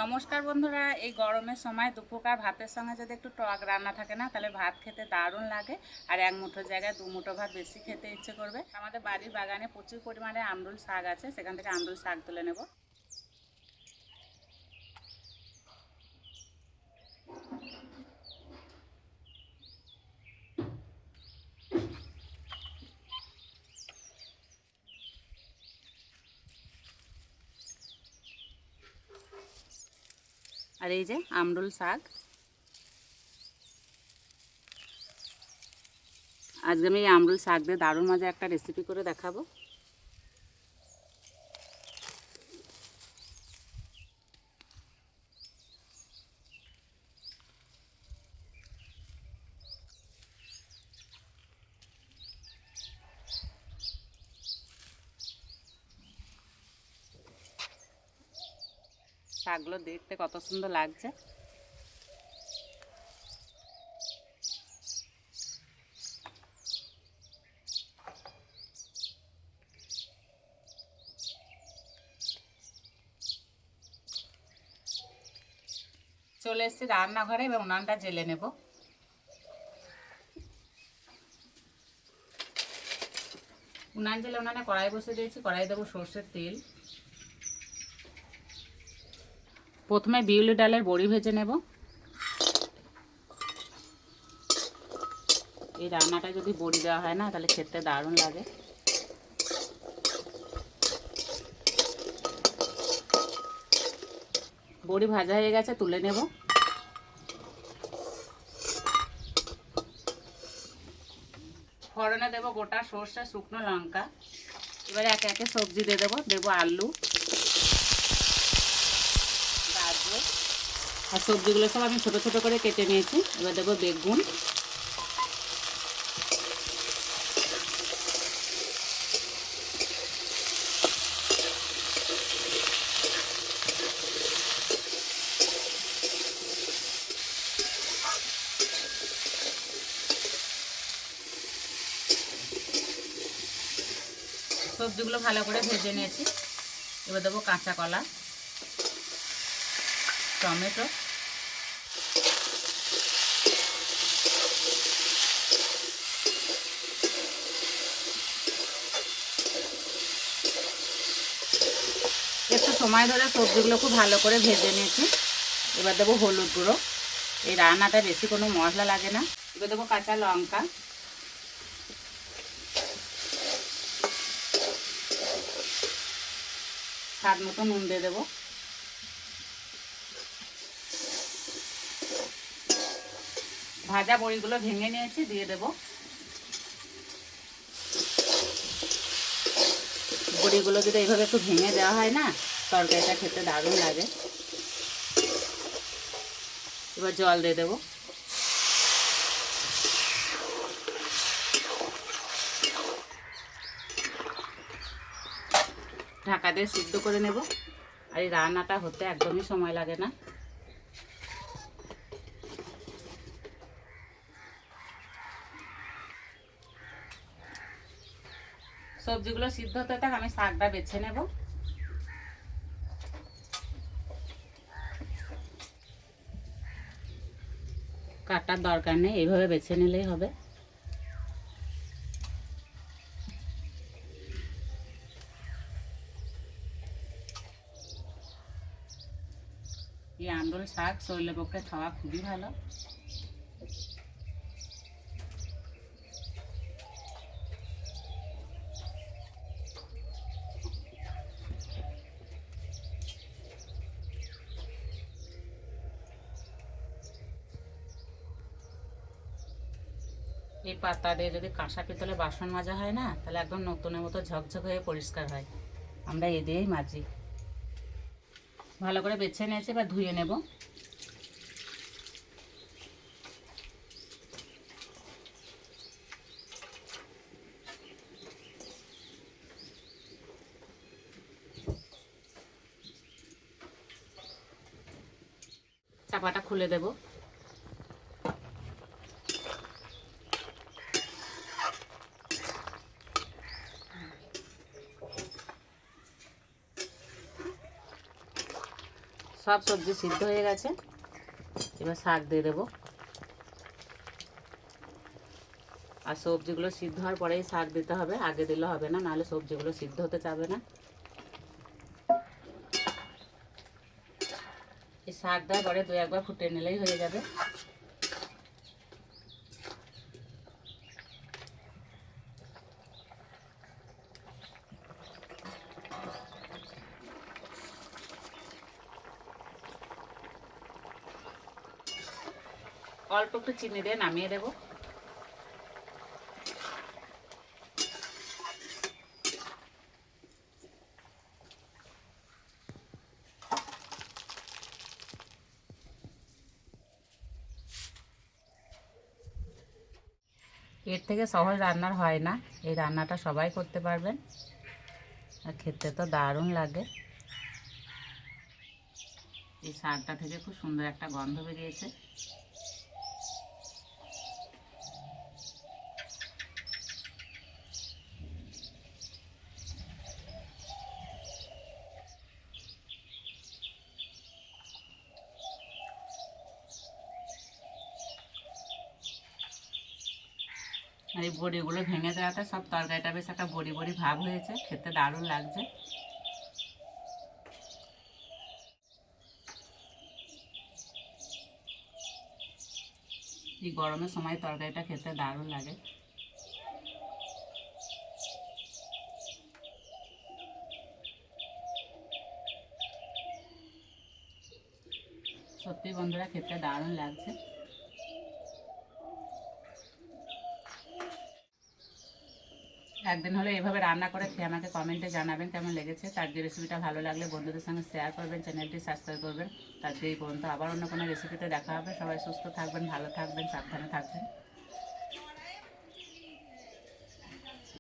নমস্কার বন্ধুরা, এই গরমের সময় দুপুরকার ভাতের সঙ্গে যদি একটু টক রান্না থাকে না, তাহলে ভাত খেতে দারুণ লাগে। আর এক মুঠো জায়গায় দু মুঠো ভাত বেশি খেতে ইচ্ছে করবে। আমাদের বাড়ির বাগানে প্রচুর পরিমাণে আমরুল শাক আছে, সেখান থেকে আমরুল শাক তুলে নেব। আর এই যে আমরুল শাক, আজকে আমি এই আমরুল শাক দিয়ে দারুণ মজা একটা রেসিপি করে দেখাবো। শাকগুলো দেখতে কত সুন্দর লাগছে। চলে এসেছি রান্নাঘরে, এবং উনানটা জেলে নেব। উনান জেলে উনানে কড়াই বসে দিয়েছি। কড়াই দেবো সর্ষের তেল। প্রথমে বিউলি ডালের বড়ি ভেজে নেব। এই রান্নাটা যদি বড়ি দেওয়া হয় না, তাহলে খেতে দারুণ লাগে। বড়ি ভাজা হয়ে গেছে, তুলে নেব। ফোড়নে দেবো গোটা সর্ষে, শুকনো লঙ্কা। এবারে একে একে সবজি দিয়ে দেবো। দেবো আলু, গাজর, আর সবজিগুলো সব আমি ছোটো ছোটো করে কেটে নিয়েছি। এবার দেবো বেগুন, সবজিগুলো ভালো করে ভেজে নিয়েছি। এবার দেবো কাঁচা কলা, টমেটো, একটু সময় ধরে সবজিগুলো খুব ভালো করে ভেজে নিয়েছি। এবার দেবো হলুদ গুঁড়ো। এই রান্নাটা বেশি কোনো মশলা লাগে না। এবার দেবো কাঁচা লঙ্কা, স্বাদ মতো নুন দিয়ে দেবো। ভাজা বড়িগুলো ভেঙে নিয়েছি, দিয়ে দেবো। বড়িগুলো যদি এইভাবে একটু ভেঙে দেওয়া হয় না, তরকারিটা খেতে দারুণ লাগে। এবার জল দিয়ে দেবো। ঢাকা দিয়ে সিদ্ধ করে নেব। আর এই রান্নাটা হতে একদমই সময় লাগে না। সবজিগুলো সিদ্ধ হতে থাক, আমি শাকটা বেছে নেব। কাটার দরকার নেই, এইভাবে বেছে নিলেই হবে। এই আমরুল শাক শরীরের পক্ষে খাওয়া খুবই ভালো। এই পাতা দিয়ে যদি কাঁসা পিতলে বাসন মাজা হয় না, তাহলে একদম নতুনের মতো ঝকঝক হয়ে পরিষ্কার হয়। আমরা এ দিয়েই মাজি। ভালো করে বেছে নিয়েছি, এবার ধুয়ে নেব। চাপাটা খুলে দেব। সব সবজি সিদ্ধ হয়ে গেছে, এবার শাক দিয়ে দেবো। আর সবজিগুলো সিদ্ধ হওয়ার পরেই শাক দিতে হবে, আগে দিলে হবে না, নাহলে সবজিগুলো সিদ্ধ হতে চাবে না। এই শাক দেওয়ার পরে 2-1 বার ফুটে নিলেই হয়ে যাবে। অল্প একটু চিনি দিয়ে নামিয়ে দেবো। এর থেকে সহজ রান্নার হয় না, এই রান্নাটা সবাই করতে পারবেন আর খেতে তো দারুণ লাগে। এই শাকটা থেকে খুব সুন্দর একটা গন্ধ বেরিয়েছে। আর এই বড়িগুলো ভেঙে দেওয়াতে সব তরকারিটা বেশ একটা বড়ি বড়ি ভাব হয়েছে, খেতে দারুণ লাগছে। এই গরমের সময় তরকারিটা খেতে দারুণ লাগে। সত্যি বন্ধুরা, খেতে দারুণ লাগছে। একদিন হলে এভাবে রান্না করে খেয়ে আমাকে কমেন্টে জানাবেন কেমন লেগেছে। তার যে রেসিপিটা ভালো লাগলে বন্ধুদের সঙ্গে শেয়ার করবেন, চ্যানেলটি সাবস্ক্রাইব করবেন। তার এই পর্যন্ত আবার অন্য কোনো রেসিপিতে দেখা হবে। সবাই সুস্থ থাকবেন, ভালো থাকবেন, সাবধানে থাকবেন।